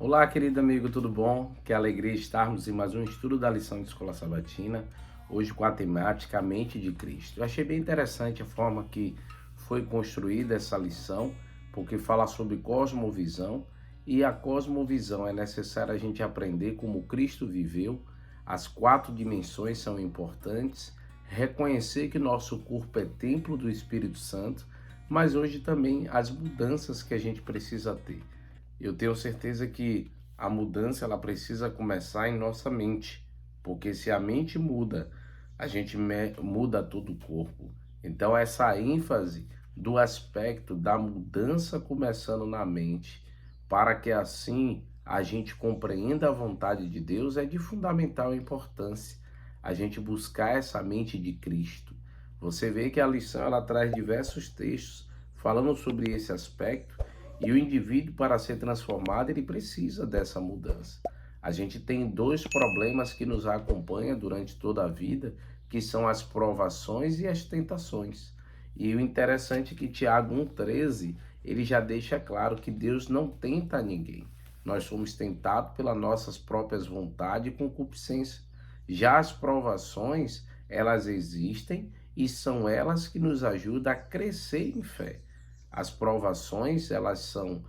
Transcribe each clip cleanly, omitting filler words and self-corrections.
Olá, querido amigo, tudo bom? Que alegria estarmos em mais um estudo da lição de Escola Sabatina, hoje com a temática Mente de Cristo. Eu achei bem interessante a forma que foi construída essa lição, porque fala sobre cosmovisão, e a cosmovisão é necessário a gente aprender como Cristo viveu, as 4 dimensões são importantes, reconhecer que nosso corpo é templo do Espírito Santo, mas hoje também as mudanças que a gente precisa ter. Eu tenho certeza que a mudança ela precisa começar em nossa mente, porque se a mente muda, a gente muda todo o corpo. Então essa ênfase do aspecto da mudança começando na mente, para que assim a gente compreenda a vontade de Deus, é de fundamental importância a gente buscar essa mente de Cristo. Você vê que a lição ela traz diversos textos falando sobre esse aspecto e o indivíduo, para ser transformado, ele precisa dessa mudança. A gente tem 2 problemas que nos acompanham durante toda a vida, que são as provações e as tentações. E o interessante é que Tiago 1,13, ele já deixa claro que Deus não tenta ninguém. Nós somos tentados pelas nossas próprias vontades e concupiscência. Já as provações, elas existem e são elas que nos ajudam a crescer em fé. As provações, elas são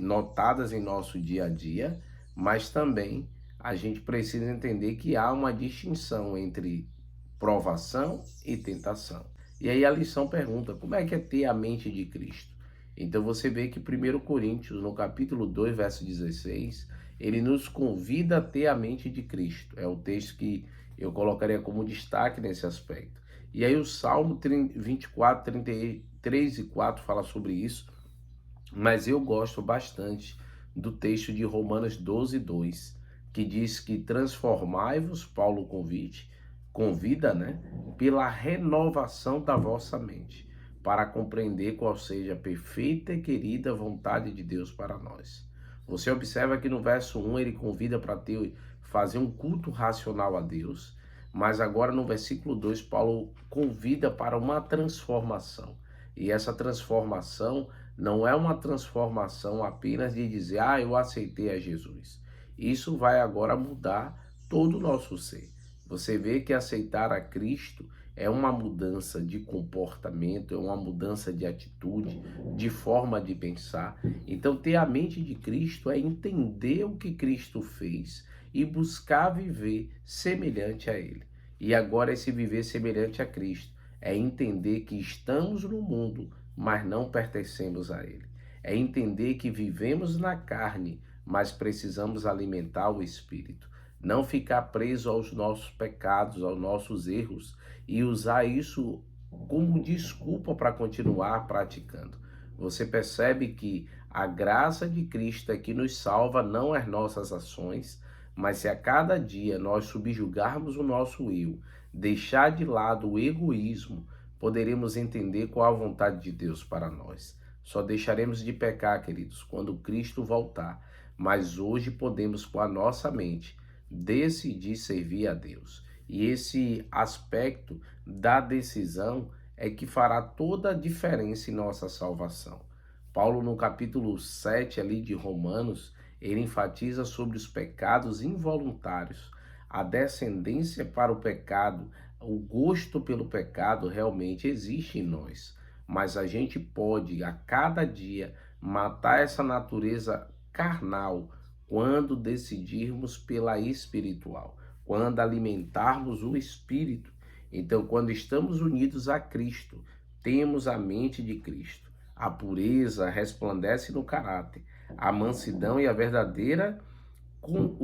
notadas em nosso dia a dia, mas também a gente precisa entender que há uma distinção entre provação e tentação. E aí a lição pergunta, como é que é ter a mente de Cristo? Então você vê que 1 Coríntios, no capítulo 2, verso 16, ele nos convida a ter a mente de Cristo. É o texto que eu colocaria como destaque nesse aspecto. E aí o Salmo 24, 33 e 4 fala sobre isso, mas eu gosto bastante do texto de Romanos 12, 2, que diz que transformai-vos, Paulo convida, né, pela renovação da vossa mente, para compreender qual seja a perfeita e querida vontade de Deus para nós. Você observa que no verso 1 ele convida para fazer um culto racional a Deus, mas agora no versículo 2 Paulo convida para uma transformação. E essa transformação não é uma transformação apenas de dizer, eu aceitei a Jesus. Isso vai agora mudar todo o nosso ser. Você vê que aceitar a Cristo é uma mudança de comportamento, é uma mudança de atitude, de forma de pensar. Então, ter a mente de Cristo é entender o que Cristo fez e buscar viver semelhante a Ele. E agora, esse viver semelhante a Cristo é entender que estamos no mundo, mas não pertencemos a ele. É entender que vivemos na carne, mas precisamos alimentar o espírito. Não ficar preso aos nossos pecados, aos nossos erros e usar isso como desculpa para continuar praticando. Você percebe que a graça de Cristo é que nos salva, não as nossas ações, mas se a cada dia nós subjugarmos o nosso eu, deixar de lado o egoísmo, poderemos entender qual a vontade de Deus para nós. Só deixaremos de pecar, queridos, quando Cristo voltar, mas hoje podemos, com a nossa mente, decidir servir a Deus. E esse aspecto da decisão é que fará toda a diferença em nossa salvação. Paulo, no capítulo 7 ali de Romanos, ele enfatiza sobre os pecados involuntários, a descendência para o pecado, o gosto pelo pecado realmente existe em nós, mas a gente pode a cada dia matar essa natureza carnal quando decidirmos pela espiritual, quando alimentarmos o espírito. Então, quando estamos unidos a Cristo, temos a mente de Cristo. A pureza resplandece no caráter, a mansidão e o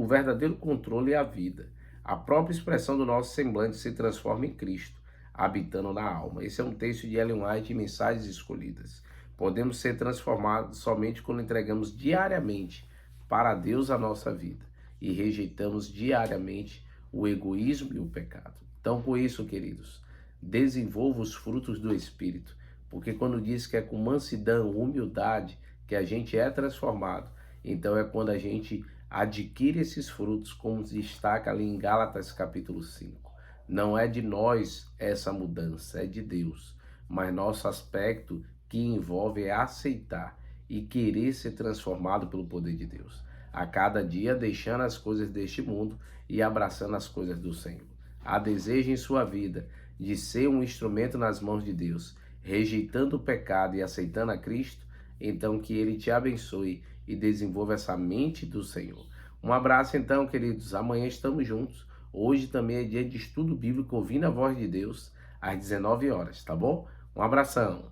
verdadeiro controle e a vida. A própria expressão do nosso semblante se transforma em Cristo, habitando na alma. Esse é um texto de Ellen White, Mensagens Escolhidas. Podemos ser transformados somente quando entregamos diariamente para Deus a nossa vida e rejeitamos diariamente o egoísmo e o pecado. Então, com isso, queridos, desenvolva os frutos do Espírito, porque quando diz que é com mansidão, humildade, que a gente é transformado, então é quando a gente adquire esses frutos, como destaca ali em Gálatas capítulo 5. Não é de nós essa mudança, é de Deus. Mas nosso aspecto que envolve é aceitar e querer ser transformado pelo poder de Deus. A cada dia deixando as coisas deste mundo e abraçando as coisas do Senhor. Há desejo em sua vida de ser um instrumento nas mãos de Deus, rejeitando o pecado e aceitando a Cristo, então que Ele te abençoe e desenvolva essa mente do Senhor. Um abraço então, queridos. Amanhã estamos juntos. Hoje também é dia de estudo bíblico ouvindo a voz de Deus às 19 horas, tá bom? Um abração.